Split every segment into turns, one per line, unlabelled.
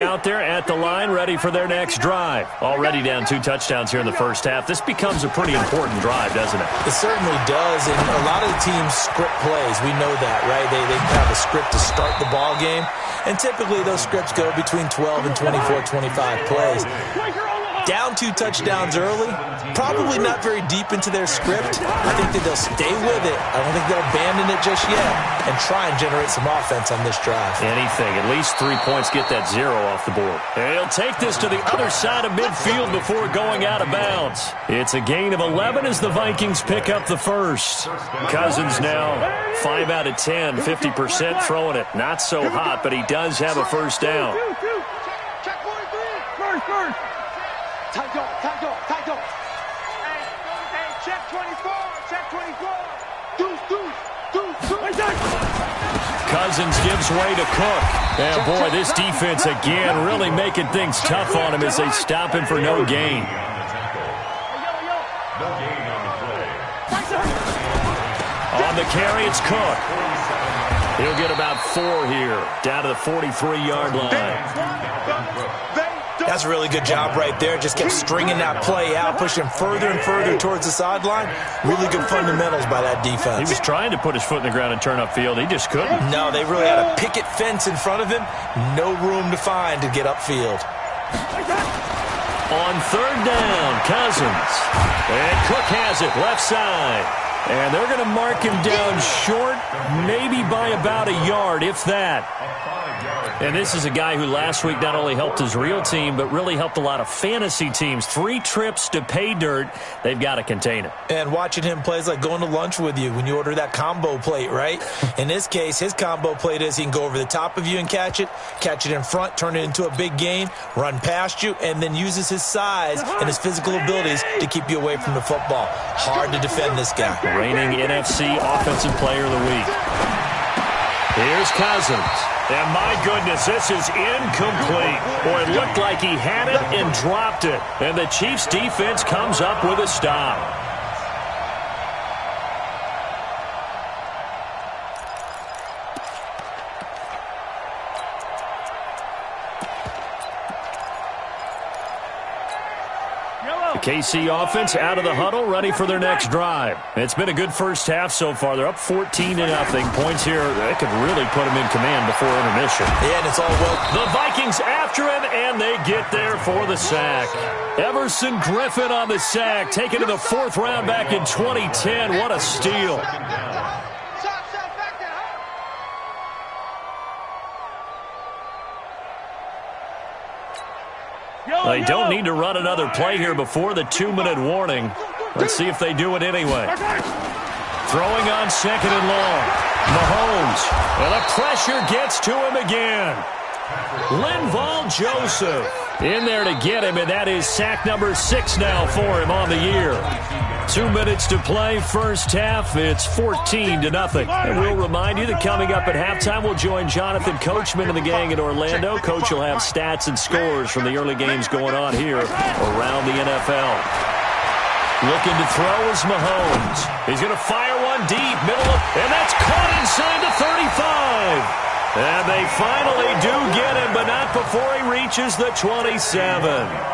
Out there at the line, ready for their next drive. Already down 2 touchdowns here in the first half. This becomes a pretty important drive, doesn't it?
It certainly does, and a lot of the teams script plays. We know that, right? They have a script to start the ball game, and typically those scripts go between 12 and 24, 25 plays. Down 2 touchdowns early, probably not very deep into their script. I think that they'll stay with it. I don't think they'll abandon it just yet and try and generate some offense on this drive.
Anything. At least 3 points, get that 0 off the board. And he'll take this to the other side of midfield before going out of bounds. It's a gain of 11 as the Vikings pick up the first. Cousins now 5 out of 10, 50% throwing it. Not so hot, but he does have a first down.
Check 24, check 24.
Cousins gives way to Cook. And boy, this defense again really making things tough on him as they stop him for no gain. On the carry, it's Cook. He'll get about 4 here, down to the 43-yard line.
That's a really good job right there. Just kept stringing that play out, pushing further and further towards the sideline. Really good fundamentals by that defense.
He was trying to put his foot in the ground and turn upfield. He just couldn't.
No, they really had a picket fence in front of him. No room to find to get upfield.
On 3rd down, Cousins. And Cook has it, left side. And they're going to mark him down short, maybe by about a yard, if that. And this is a guy who last week not only helped his real team, but really helped a lot of fantasy teams. 3 trips to pay dirt. They've got to contain it.
And watching him play is like going to lunch with you when you order that combo plate, right? In this case, his combo plate is he can go over the top of you and catch it in front, turn it into a big gain, run past you, and then uses his size and his physical abilities to keep you away from the football. Hard to defend this guy.
Reigning NFC Offensive Player of the Week. Here's Cousins. And my goodness, this is incomplete. Boy, it looked like he had it and dropped it. And the Chiefs defense comes up with a stop. The KC offense out of the huddle, ready for their next drive. It's been a good first half so far. They're up 14-0. Points here, that could really put them in command before intermission.
Yeah, and it's all well.
The Vikings after him, and they get there for the sack. Everson Griffin on the sack, taken to the 4th round back in 2010. What a steal. They don't need to run another play here before the 2-minute warning. Let's see if they do it anyway. Throwing on 2nd and long. Mahomes. And the pressure gets to him again. Linval Joseph in there to get him, and that is sack number 6 now for him on the year. 2 minutes to play, first half. It's 14-0. And we'll remind you that coming up at halftime, we'll join Jonathan Coachman and the gang in Orlando. Coach will have stats and scores from the early games going on here around the NFL. Looking to throw is Mahomes. He's going to fire one deep, middle of, and that's caught inside the 35. And they finally do get him, but not before he reaches the 27.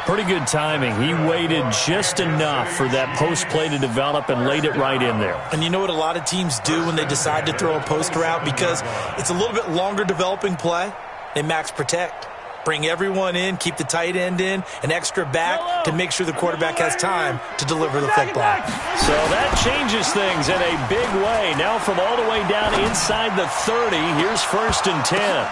Pretty good timing. He waited just enough for that post play to develop and laid it right in there.
And you know what a lot of teams do when they decide to throw a post route? Because it's a little bit longer developing play. They max protect. Bring everyone in, keep the tight end in, an extra back to make sure the quarterback has time to deliver the football.
So that changes things in a big way. Now from all the way down inside the 30, here's 1st and 10.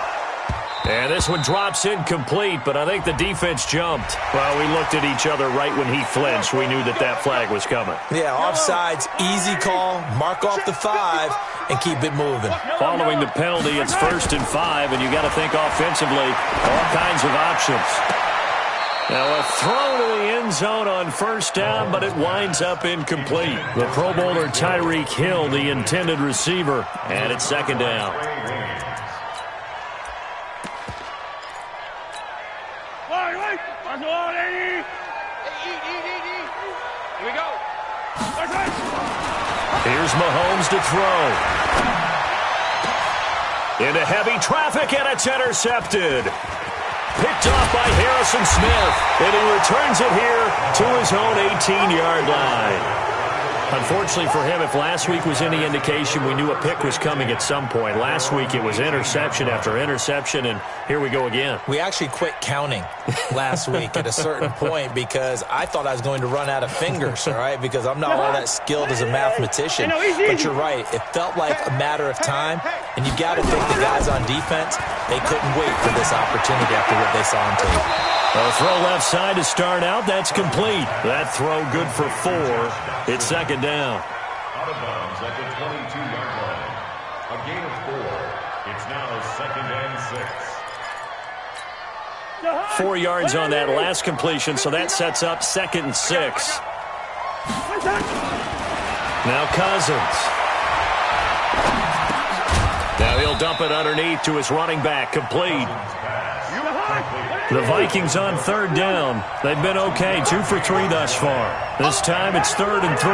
And this one drops incomplete, but I think the defense jumped. Well, we looked at each other right when he flinched. We knew that that flag was coming.
Yeah, offsides, easy call, mark off the 5, and keep it moving.
Following the penalty, it's 1st and 5, and you got to think offensively, all kinds of options. Now a throw to the end zone on 1st down, but it winds up incomplete. The Pro Bowler Tyreek Hill, the intended receiver, and it's 2nd down.
Here we go.
Here's Mahomes to throw. Into heavy traffic, and it's intercepted. Picked off by Harrison Smith, and he returns it here to his own 18-yard line. Unfortunately for him, if last week was any indication, we knew a pick was coming at some point. Last week it was interception after interception, and here we go again.
We actually quit counting last week at a certain point because I thought I was going to run out of fingers, all right, because I'm not all that skilled as a mathematician. But you're right. It felt like a matter of time, and you've got to think the guys on defense, they couldn't wait for this opportunity after what they saw on tape.
A throw left side to start out. That's complete. That throw good for 4. It's second down.
Out of bounds at the 22-yard line. A gain of 4. It's now second and 6.
4 yards on that last completion, so that sets up second and 6. Now Cousins. Now he'll dump it underneath to his running back. Complete. The Vikings on third down. They've been okay, 2 for 3 thus far. This time it's 3rd and 3.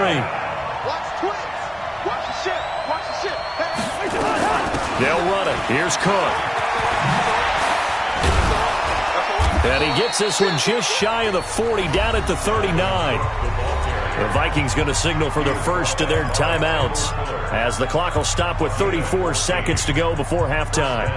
Watch twins. Watch the shit. Watch the shit.
They'll run it. Here's Cook. And he gets this one just shy of the 40, down at the 39. The Vikings going to signal for the first of their timeouts as the clock will stop with 34 seconds to go before halftime.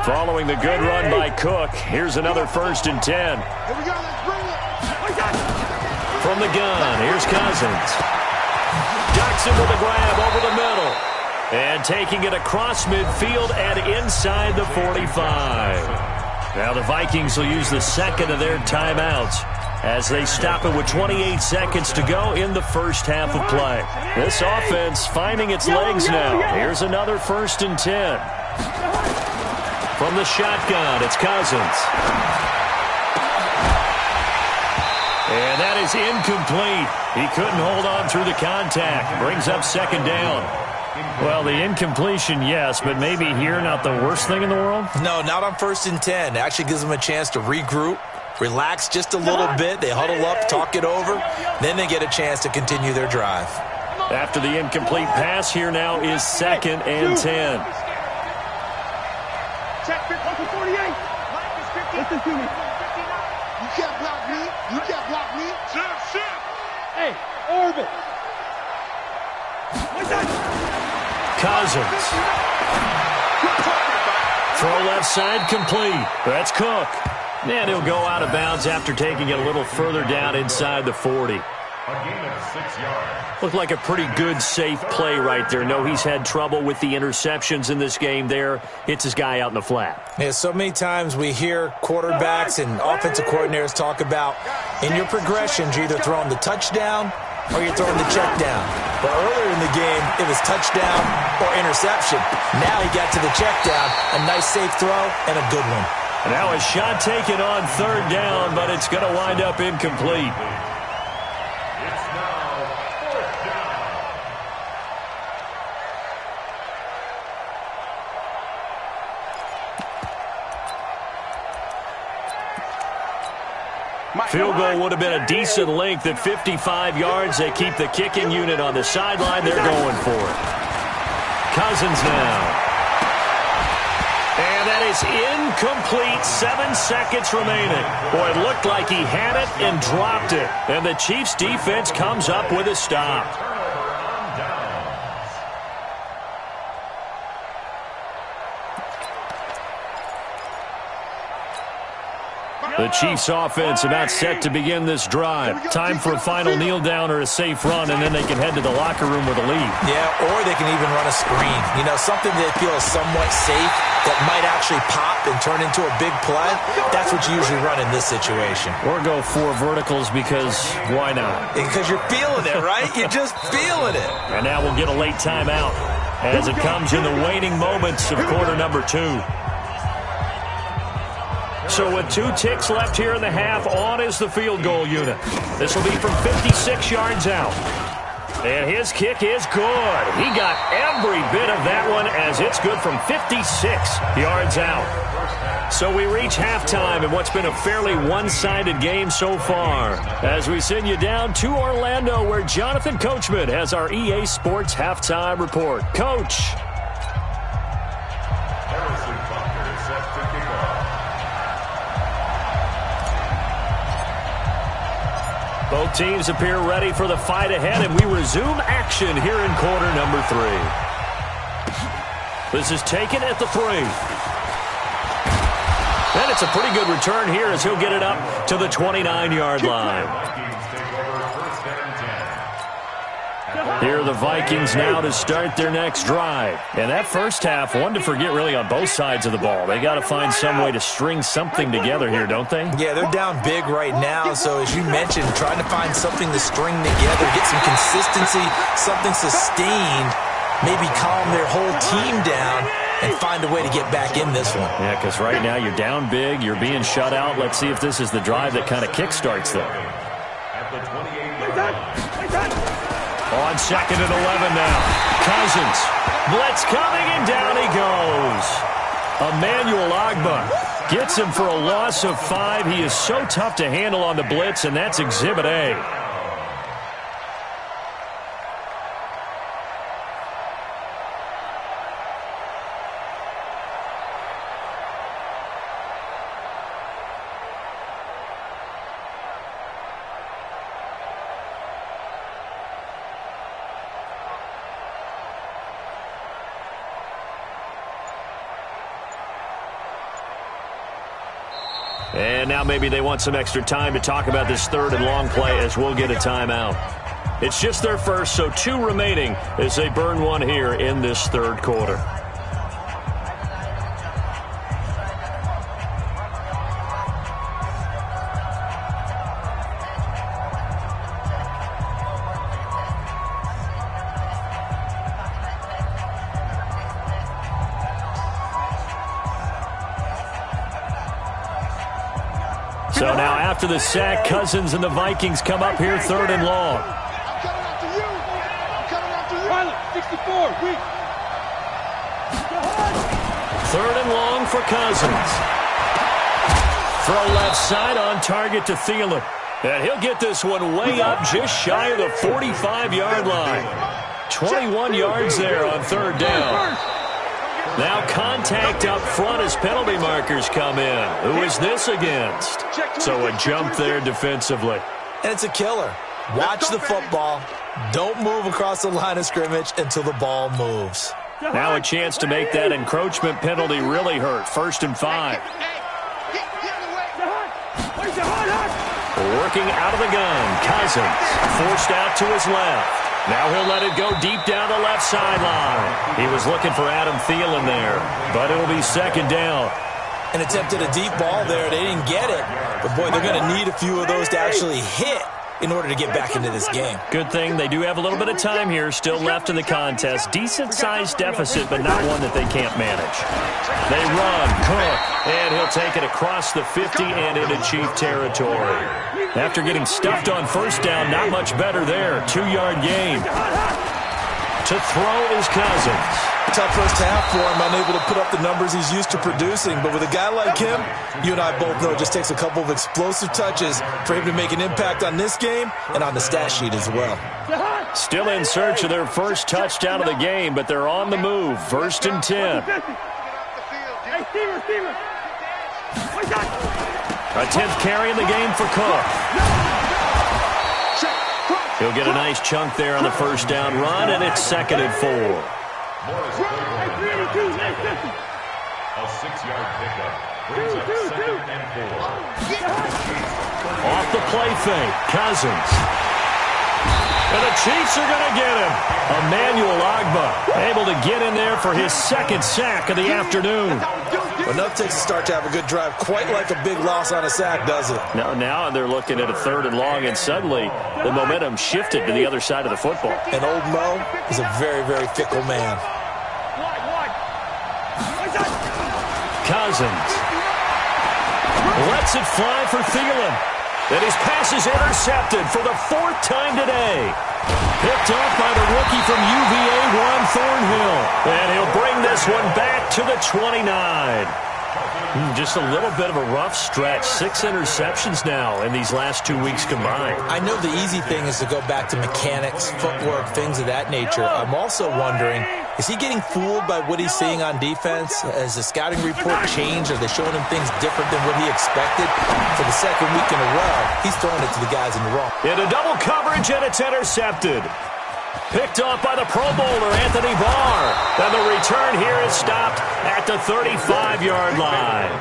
Following the good run by Cook, here's another 1st and 10.
Here we go. Let's bring it.
From the gun, here's Cousins. Jackson with a grab over the middle. And taking it across midfield and inside the 45. Now the Vikings will use the second of their timeouts as they stop it with 28 seconds to go in the first half of play. This offense finding its legs now. Here's another 1st and 10. From the shotgun, it's Cousins. And that is incomplete. He couldn't hold on through the contact. Brings up second down. Well, the incompletion, yes, but maybe here not the worst thing in the world?
No, not on 1st and 10. It actually gives them a chance to regroup, relax just a little bit. They huddle up, talk it over. Then they get a chance to continue their drive.
After the incomplete pass, here now is 2nd and 10.
Check 48. Listen to me. You can't block me. You can't block me. Shit. Hey, orbit.
Cousins. Throw left side complete. That's Cook. And he'll go out of bounds after taking it a little further down inside the 40.
A gain of 6 yards.
Looked like a pretty good, safe play right there. No, he's had trouble with the interceptions in this game there. Hits his guy out in the flat.
Yeah, so many times we hear quarterbacks and offensive coordinators talk about in your progressions, you're either throwing the touchdown or you're throwing the check down. But earlier in the game, it was touchdown or interception. Now he got to the check down, a nice safe throw and a good one.
Now a shot taken on 3rd down, but it's going to wind up incomplete. Field goal would have been a decent length at 55 yards. They keep the kicking unit on the sideline. They're going for it. Cousins now. And that is incomplete. 7 seconds remaining. Boy, it looked like he had it and dropped it. And the Chiefs' defense comes up with a stop. The Chiefs offense about set to begin this drive. Time for a final kneel down or a safe run, and then they can head to the locker room with a lead.
Yeah, or they can even run a screen. You know, something they feel is somewhat safe that might actually pop and turn into a big play. That's what you usually run in this situation.
Or go 4 verticals because why not?
Because you're feeling it, right? You're just feeling it.
And now we'll get a late timeout as it comes in the waning moments of quarter number 2. So with 2 ticks left here in the half, on is the field goal unit. This will be from 56 yards out. And his kick is good. He got every bit of that one as it's good from 56 yards out. So we reach halftime in what's been a fairly one-sided game so far. As we send you down to Orlando where Jonathan Coachman has our EA Sports halftime report. Coach. Both teams appear ready for the fight ahead, and we resume action here in quarter number 3. This is taken at the 3. And it's a pretty good return here as he'll get it up to the 29-yard line. Here are the Vikings now to start their next drive. And that first half, one to forget really on both sides of the ball. They got to find some way to string something together here, don't they?
Yeah, they're down big right now. So as you mentioned, trying to find something to string together, get some consistency, something sustained, maybe calm their whole team down and find a way to get back in this one.
Yeah, because right now you're down big, you're being shut out. Let's see if this is the drive that kind of kickstarts them. On 2nd and 11 now. Cousins. Blitz coming, and down he goes. Emmanuel Ogbah gets him for a loss of 5. He is so tough to handle on the blitz, and that's Exhibit A. And now maybe they want some extra time to talk about this 3rd and long play as we'll get a timeout. It's just their first, so 2 remaining as they burn one here in this 3rd quarter. So now after the sack, Cousins and the Vikings come up here 3rd and long.
I'm coming after you. I'm coming after you. Pilot, 64, weak.
3rd and long for Cousins. Throw left side on target to Thielen. And he'll get this one way up just shy of the 45-yard line. 21 yards there on 3rd down. Now contact up front as penalty markers come in. Who is this against? So a jump there defensively.
And it's a killer. Watch the football. Don't move across the line of scrimmage until the ball moves.
Now a chance to make that encroachment penalty really hurt. 1st and 5. Working out of the gun. Cousins forced out to his left. Now he'll let it go deep down the left sideline. He was looking for Adam Thielen there, but it'll be 2nd down.
And attempted a deep ball there. They didn't get it. But, boy, they're going to need a few of those to actually hit in order to get back into this game.
Good thing they do have a little bit of time here still left in the contest. Decent-sized deficit, but not one that they can't manage. They run, Cook, and he'll take it across the 50 and into Chief territory. After getting stuffed on 1st down, not much better there. 2-yard gain. To throw is Cousins.
Tough first half for him, unable to put up the numbers he's used to producing. But with a guy like him, you and I both know it just takes a couple of explosive touches for him to make an impact on this game and on the stat sheet as well.
Still in search of their first touchdown of the game, but they're on the move. 1st and 10. A 10th carry in the game for Cook. He'll get a nice chunk there on the 1st down run, and it's 2nd and 4.
A 6-yard pickup brings up 2nd and 4.
Off the play fake, Cousins. And the Chiefs are going to get him. Emmanuel Ogbah able to get in there for his 2nd sack of the afternoon.
Enough takes a start to have a good drive. Quite like a big loss on a sack, does it?
Now they're looking at a 3rd and long, and suddenly the momentum shifted to the other side of the football.
And old Mo is a very, very fickle man.
Cousins lets it fly for Thielen. And his pass is intercepted for the 4th time today. Picked off by the rookie from UVA, Juan Thornhill. And he'll bring this one back to the 29. Just a little bit of a rough stretch. 6 interceptions now in these last 2 weeks combined.
I know the easy thing is to go back to mechanics, footwork, things of that nature. I'm also wondering, is he getting fooled by what he's seeing on defense? Has the scouting report changed? Are they showing him things different than what he expected? For the second week in a row, he's throwing it to the guys in the wrong.
Into double coverage, and it's intercepted. Picked off by the Pro Bowler, Anthony Barr. And the return here is stopped at the 35-yard line.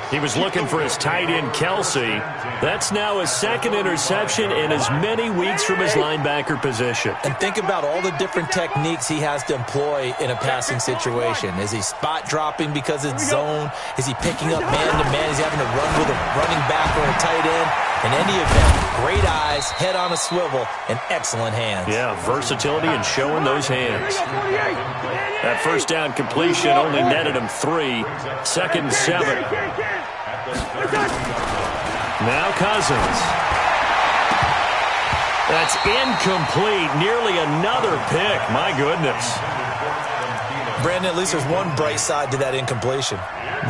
He was looking for his tight end, Kelsey. That's now his second interception in as many weeks from his linebacker position.
And think about all the different techniques he has to employ in a passing situation. Is he spot dropping because it's zone? Is he picking up man-to-man? Is he having to run with a running back or a tight end? In any event, great eyes, head on a swivel, and excellent hands.
Yeah, versatility and showing those hands. That first down completion only netted him 3. 2nd and 7. Now Cousins. That's incomplete. Nearly another pick. My goodness.
Brandon, at least there's one bright side to that incompletion.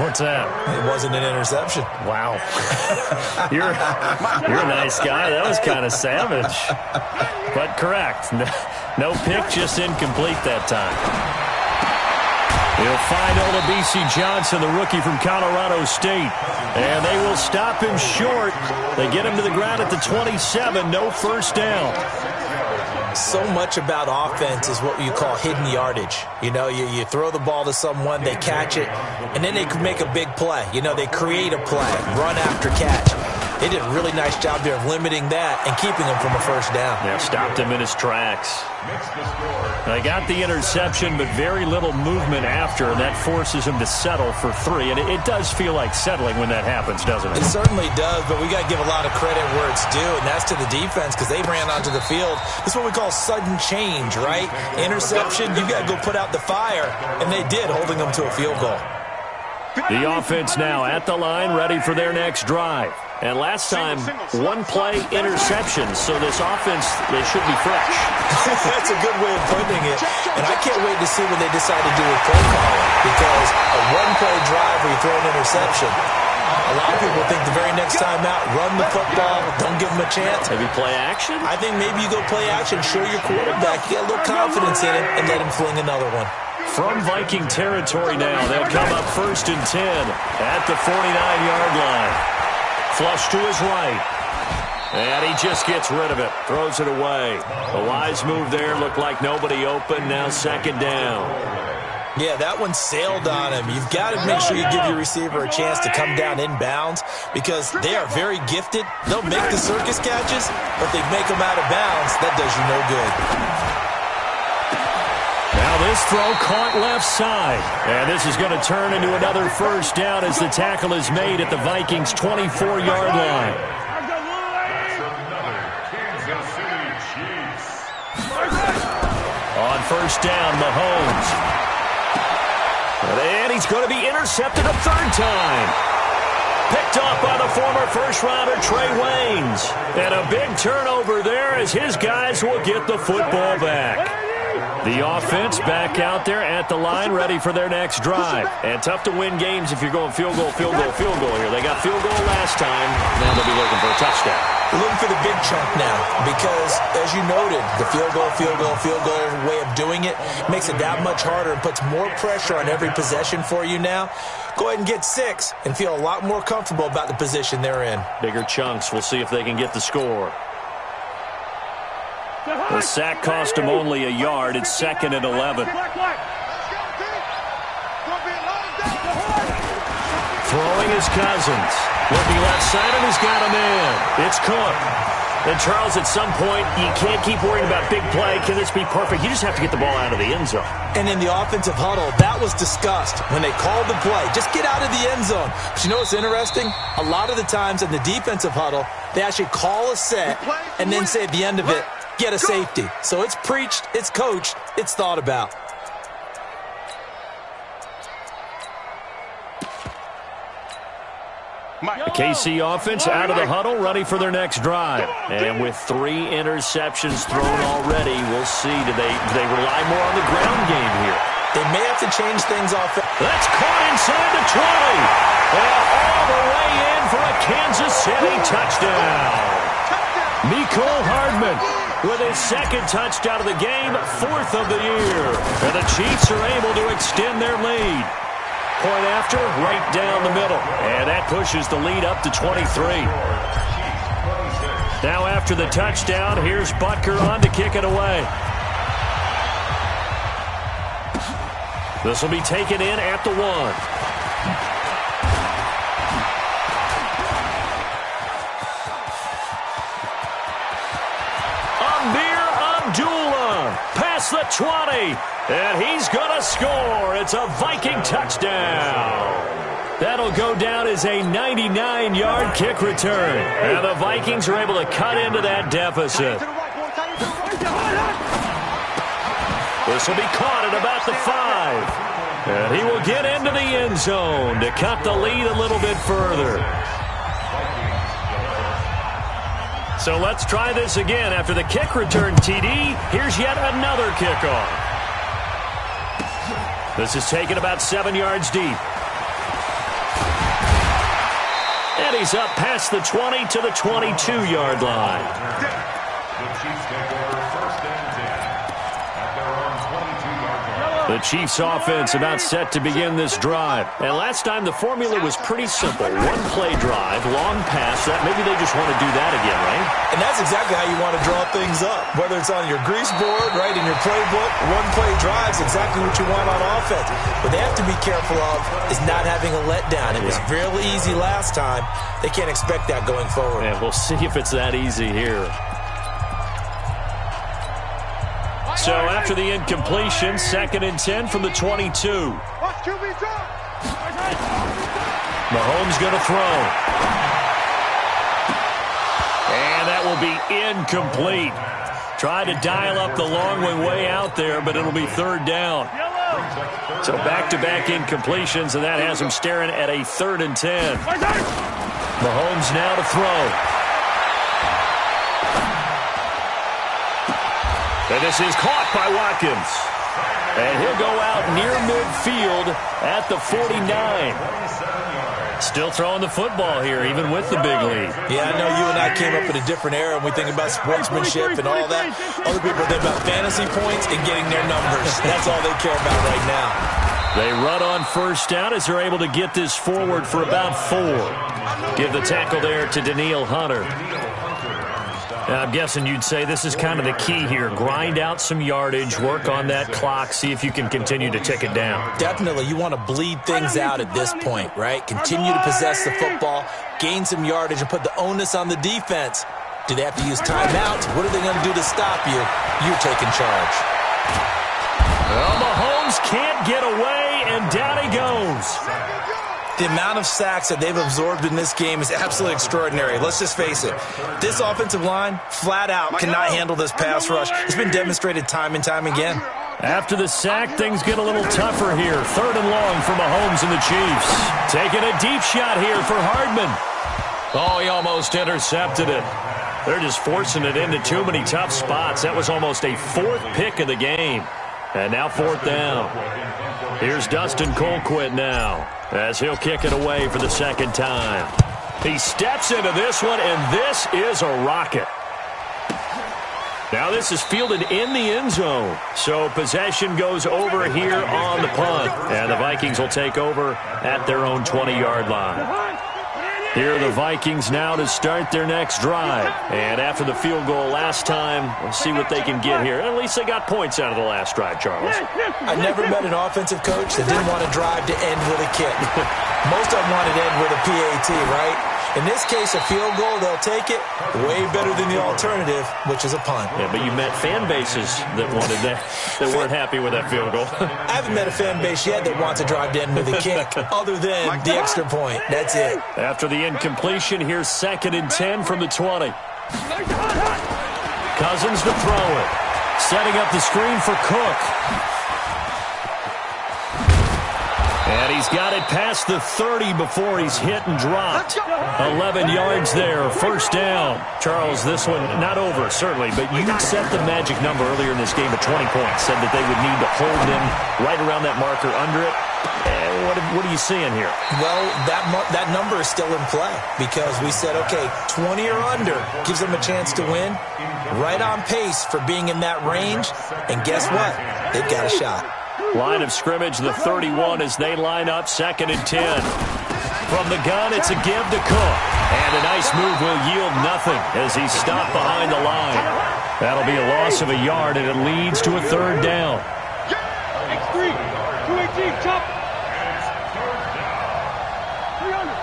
What's that?
It wasn't an interception.
Wow. You're a nice guy. That was kind of savage. But correct. No pick, just incomplete that time. He'll find Olabisi Johnson, the rookie from Colorado State. And they will stop him short. They get him to the ground at the 27. No first down.
So much about offense is what you call hidden yardage. You know, you throw the ball to someone, they catch it, and then they can make a big play. You know, they create a play, run after catch. They did a really nice job there of limiting that and keeping him from a first down.
Yeah, stopped him in his tracks. They got the interception, but very little movement after, and that forces him to settle for 3. And it does feel like settling when that happens, doesn't it?
It certainly does, but we got to give a lot of credit where it's due, and that's to the defense because they ran onto the field. This is what we call sudden change, right? Interception, you got to go put out the fire, and they did, holding them to a field goal.
The offense now at the line, ready for their next drive. And last time, one-play interceptions, so this offense, they should be fresh.
That's a good way of putting it. And I can't wait to see what they decide to do with play calling, because a one-play drive where you throw an interception, a lot of people think the very next time out, run the football, don't give them a chance.
Maybe play action?
I think maybe you go play action, show your quarterback, you get a little confidence in it, and let him fling another one.
From Viking territory now, they'll come up 1st and 10 at the 49-yard line. Flush to his right. And he just gets rid of it. Throws it away. A wise move there. Looked like nobody open. Now 2nd down.
Yeah, that one sailed on him. You've got to make sure you give your receiver a chance to come down inbounds because they are very gifted. They'll make the circus catches, but they make them out of bounds. That does you no good.
Now this throw caught left side. And this is going to turn into another first down as the tackle is made at the Vikings' 24-yard line. On first down, Mahomes. And he's going to be intercepted a 3rd time. Picked off by the former first-rounder Trey Waynes. And a big turnover there as his guys will get the football back. The offense back out there at the line, ready for their next drive. And tough to win games if you're going field goal, field goal, field goal here. They got field goal last time. Now they'll be looking for a touchdown.
We're looking for the big chunk now because, as you noted, the field goal way of doing it makes it that much harder and puts more pressure on every possession for you now. Go ahead and get 6 and feel a lot more comfortable about the position they're in.
Bigger chunks. We'll see if they can get the score. The sack cost him only a yard. It's 2nd and 11. Throwing is Cousins. Looking left side, and he's got a man. It's Cook. And, Charles, at some point, you can't keep worrying about big play. Can this be perfect? You just have to get the ball out of the end zone.
And in the offensive huddle, that was discussed when they called the play. Just get out of the end zone. But you know what's interesting? A lot of the times in the defensive huddle, they actually call a set and then say at the end of it, get a safety. So it's preached, it's coached, it's thought about.
The KC offense out of the huddle, ready for their next drive. And with 3 interceptions thrown already, we'll see. Do they rely more on the ground game here?
They may have to change things off.
That's caught inside the 20. And all the way in for a Kansas City touchdown. Mecole Hardman with his 2nd touchdown of the game, 4th of the year. And the Chiefs are able to extend their lead. Point after, right down the middle. And that pushes the lead up to 23. Now after the touchdown, here's Butker on to kick it away. This will be taken in at the 1. Past the 20, and he's going to score. It's a Viking touchdown. That'll go down as a 99-yard kick return. And the Vikings are able to cut into that deficit. This will be caught at about the 5. And he will get into the end zone to cut the lead a little bit further. So let's try this again. After the kick return, TD, here's yet another kickoff. This is taken about 7 yards deep. And he's up past the 20 to the 22-yard line.
The Chiefs take over 1st and 10 at their own 22-yard line.
The Chiefs offense about set to begin this drive. And last time the formula was pretty simple. 1-play drive, long pass. Maybe they just want to do that again, right?
And that's exactly how you want to draw things up. Whether it's on your grease board, right, in your playbook, 1-play drive is exactly what you want on offense. What they have to be careful of is not having a letdown. It was really easy last time. They can't expect that going forward.
And we'll see if it's that easy here. So after the incompletion, 2nd and 10 from the 22. Mahomes going to throw. And that will be incomplete. Try to dial up the long way out there, but it'll be 3rd down. So back-to-back incompletions, and that has him staring at a 3rd and 10. Mahomes now to throw. And this is caught by Watkins. And he'll go out near midfield at the 49. Still throwing the football here, even with the big lead.
Yeah, I know you and I came up in a different era, and we think about sportsmanship and all that. Other people think about fantasy points and getting their numbers. That's all they care about right now.
They run on 1st down as they're able to get this forward for about 4. Give the tackle there to Danielle Hunter. I'm guessing you'd say this is kind of the key here. Grind out some yardage, work on that clock, see if you can continue to tick it down.
Definitely. You want to bleed things out at this point, right? Continue to possess the football, gain some yardage, and put the onus on the defense. Do they have to use timeouts? What are they going to do to stop you? You're taking charge.
Well, Mahomes can't get away, and down he goes.
The amount of sacks that they've absorbed in this game is absolutely extraordinary. Let's just face it. This offensive line, flat out, cannot handle this pass rush. It's been demonstrated time and time again.
After the sack, things get a little tougher here. 3rd and long for Mahomes and the Chiefs. Taking a deep shot here for Hardman. Oh, he almost intercepted it. They're just forcing it into too many tough spots. That was almost a 4th pick of the game. And now 4th down. Here's Dustin Colquitt now as he'll kick it away for the 2nd time. He steps into this one, and this is a rocket. Now this is fielded in the end zone. So possession goes over here on the punt. And the Vikings will take over at their own 20-yard line. Here are the Vikings now to start their next drive. And after the field goal last time, we'll see what they can get here. At least they got points out of the last drive, Charles.
I never met an offensive coach that didn't want to drive to end with a kick. Most of them wanted to end with a PAT, right? In this case, a field goal, they'll take it. Way better than the alternative, which is a punt.
Yeah, but you met fan bases that wanted that weren't happy with that field goal.
I haven't met a fan base yet that wants to drive to end with a kick, other than the extra point. That's it.
After the incompletion, here's 2nd and 10 from the 20. Cousins to throw it. Setting up the screen for Cook. And he's got it past the 30 before he's hit and dropped. 11 yards there, first down. Charles, this one not over, certainly, but you set the magic number earlier in this game at 20 points. Said that they would need to hold him right around that marker under it. What are you seeing here?
Well, that number is still in play because we said, okay, 20 or under gives them a chance to win. Right on pace for being in that range. And guess what? They've got a shot.
Line of scrimmage, the 31 as they line up, 2nd and 10. From the gun, it's a give to Cook. And a nice move will yield nothing as he's stopped behind the line. That'll be a loss of a yard, and it leads to a 3rd down.
X3, 218, chop. 300.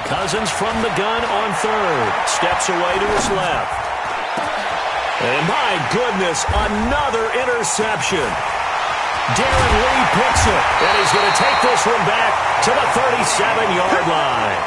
Cousins from the gun on 3rd. Steps away to his left. And my goodness, another interception. Darren Lee picks it, and he's going to take this one back to the 37-yard line.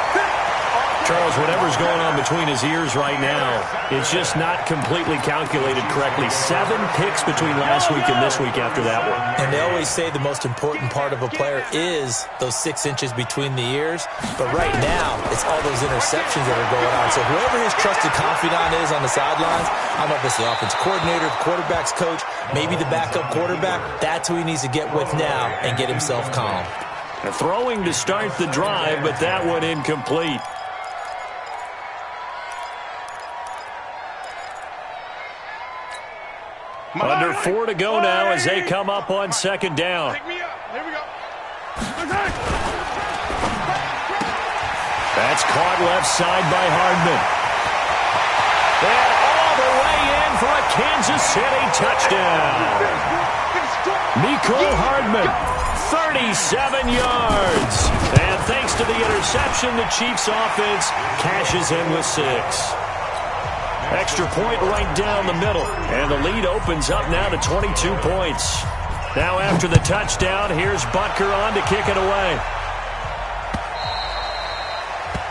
Charles, whatever's going on between his ears right now, it's just not completely calculated correctly. 7 picks between last week and this week after that one.
And they always say the most important part of a player is those 6 inches between the ears. But right now, it's all those interceptions that are going on. So whoever his trusted confidant is on the sidelines, I don't know if it's the offensive coordinator, the quarterback's coach, maybe the backup quarterback, that's who he needs to get with now and get himself calm.
Throwing to start the drive, but that one incomplete. Under 4 to go now as they come up on 2nd down.
Pick me up. Here we go.
That's caught left side by Hardman. And all the way in for a Kansas City touchdown. Mecole Hardman, 37 yards. And thanks to the interception, the Chiefs offense cashes in with 6. Extra point right down the middle. And the lead opens up now to 22 points. Now after the touchdown, here's Butker on to kick it away.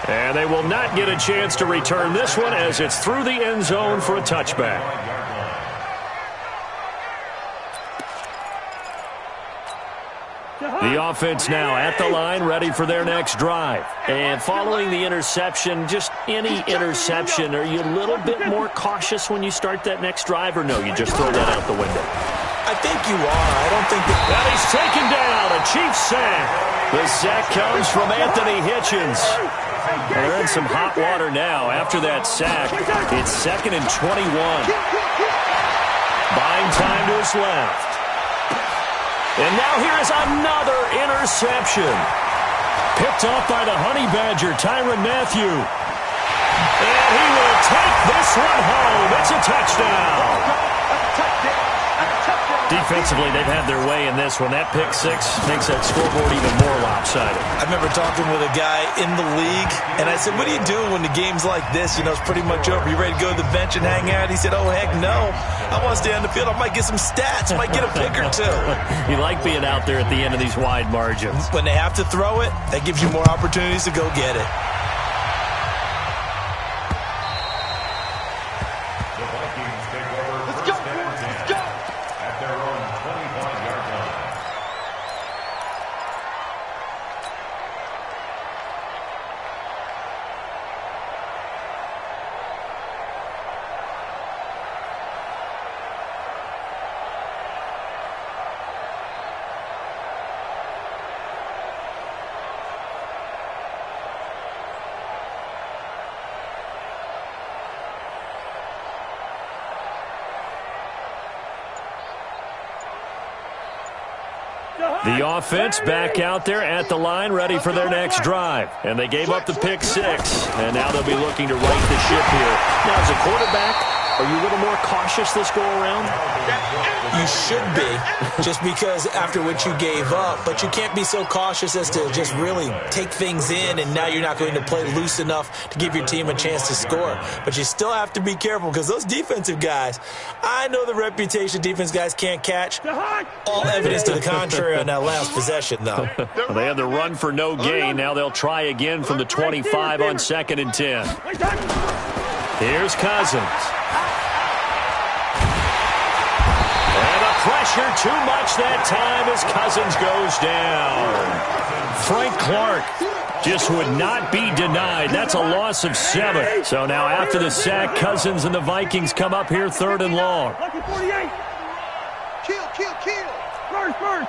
And they will not get a chance to return this one as it's through the end zone for a touchback. The offense now at the line, ready for their next drive. And following the interception, just any interception, are you a little bit more cautious when you start that next drive, or no, you just throw that out the window?
I think you are. I don't think that...
And he's taken down, a Chiefs sack. The sack comes from Anthony Hitchens. They're in some hot water now after that sack. It's 2nd and 21. Buying time to his left. And now here is another interception. Picked off by the Honey Badger, Tyrann Mathieu. And he will take this one home. It's a touchdown. Defensively, they've had their way in this one. That pick 6 makes that scoreboard even more lopsided.
I remember talking with a guy in the league, and I said, what do you do when the game's like this? You know, it's pretty much over. You ready to go to the bench and hang out? He said, oh, heck no. I want to stay on the field. I might get some stats. I might get a pick or 2.
You like being out there at the end of these wide margins.
When they have to throw it, that gives you more opportunities to go get it.
The offense back out there at the line, ready for their next drive. And they gave up the pick 6, and now they'll be looking to right the ship here. Now, as a quarterback, are you a little more cautious this go-around?
You should be, just because after what you gave up. But you can't be so cautious as to just really take things in, and now you're not going to play loose enough to give your team a chance to score. But you still have to be careful because those defensive guys, I know the reputation defense guys can't catch. All evidence to the contrary on that last possession, though.
Well, they had the run for no gain. Now they'll try again from the 25 on 2nd and 10. Here's Cousins. pressure too much that time as Cousins goes down. Frank Clark just would not be denied. That's a loss of 7. So now after the sack, Cousins and the Vikings come up here 3rd and long.
Lucky 48. Kill. First.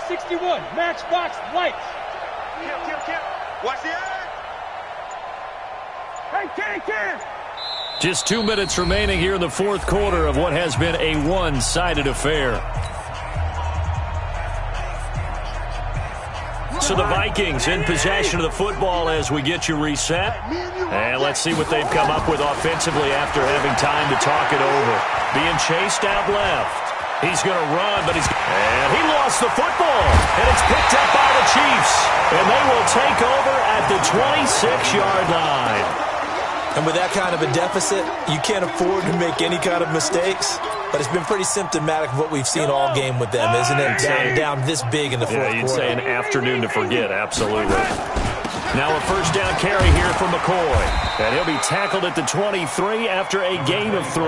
61. Matchbox lights. Kill. Watch the eye. Hey, can.
Just 2 minutes remaining here in the 4th quarter of what has been a one-sided affair. So the Vikings in possession of the football as we get you reset. And let's see what they've come up with offensively after having time to talk it over. Being chased out left. He's going to run, but and he lost the football. And it's picked up by the Chiefs. And they will take over at the 26-yard line.
And with that kind of a deficit, you can't afford to make any kind of mistakes. But it's been pretty symptomatic of what we've seen all game with them, isn't it? Down this big in the fourth quarter.
You'd say an afternoon to forget, absolutely. Now a first down carry here from McCoy. And he'll be tackled at the 23 after a gain of 3.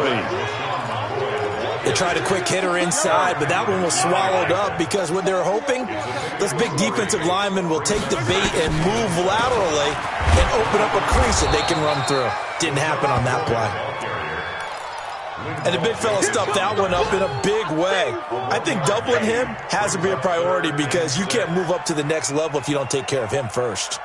They tried a quick hitter inside, but that one was swallowed up because what they're hoping, those big defensive linemen will take the bait and move laterally and open up a crease that they can run through. Didn't happen on that play. And the big fella stuffed that one up in a big way. I think doubling him has to be a priority because you can't move up to the next level if you don't take care of him first.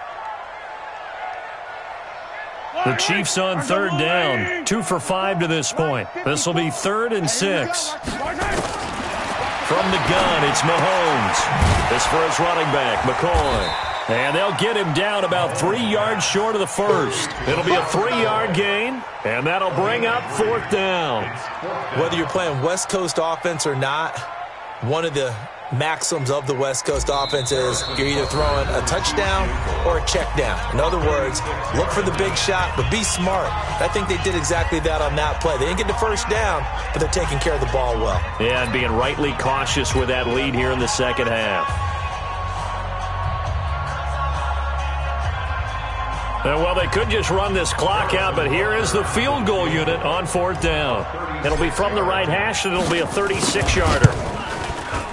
The Chiefs on 3rd down. 2 for 5 to this point. This will be 3rd and 6. From the gun, it's Mahomes. This for his running back, McCoy. And they'll get him down about 3 yards short of the first. It'll be a 3-yard gain, and that'll bring up 4th down.
Whether you're playing West Coast offense or not, one of the maxims of the West Coast offense is you're either throwing a touchdown or a check down. In other words, look for the big shot, but be smart. I think they did exactly that on that play. They didn't get the first down, but they're taking care of the ball well.
Yeah, and being rightly cautious with that lead here in the second half. Well, they could just run this clock out, but here is the field goal unit on 4th down. It'll be from the right hash, and it'll be a 36-yarder.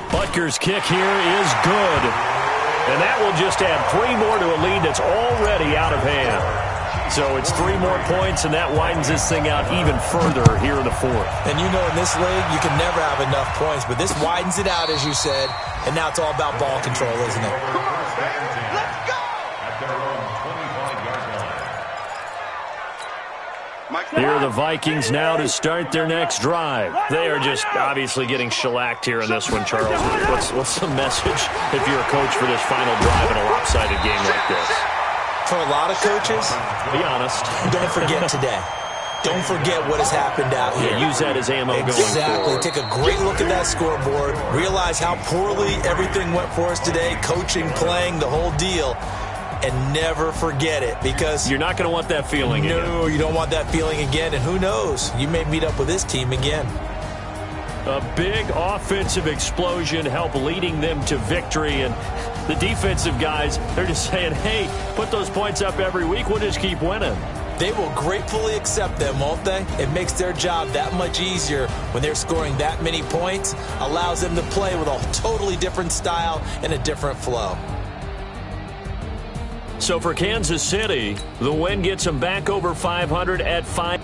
Butker's kick here is good. And that will just add 3 more to a lead that's already out of hand. So it's 3 more points, and that widens this thing out even further here in the 4th.
And you know in this league, you can never have enough points, but this widens it out, as you said, and now it's all about ball control, isn't it?
Let's go!
Here are the Vikings now to start their next drive. They are just obviously getting shellacked here in this one, Charles. What's the message if you're a coach for this final drive in a lopsided game like this?
For a lot of coaches,
be honest.
Don't forget today. Don't forget what has happened out here.
Yeah, use that as ammo going forward.
Exactly. Take a great look at that scoreboard. Realize how poorly everything went for us today. Coaching, playing, the whole deal. And never forget it, because
you're not going to want that feeling again.
No, you don't want that feeling again. And who knows? You may meet up with this team again.
A big offensive explosion helped leading them to victory. And the defensive guys, they're just saying, hey, put those points up every week. We'll just keep winning.
They will gratefully accept them, won't they? It makes their job that much easier when they're scoring that many points. Allows them to play with a totally different style and a different flow.
So for Kansas City, the win gets them back over 500 at 5.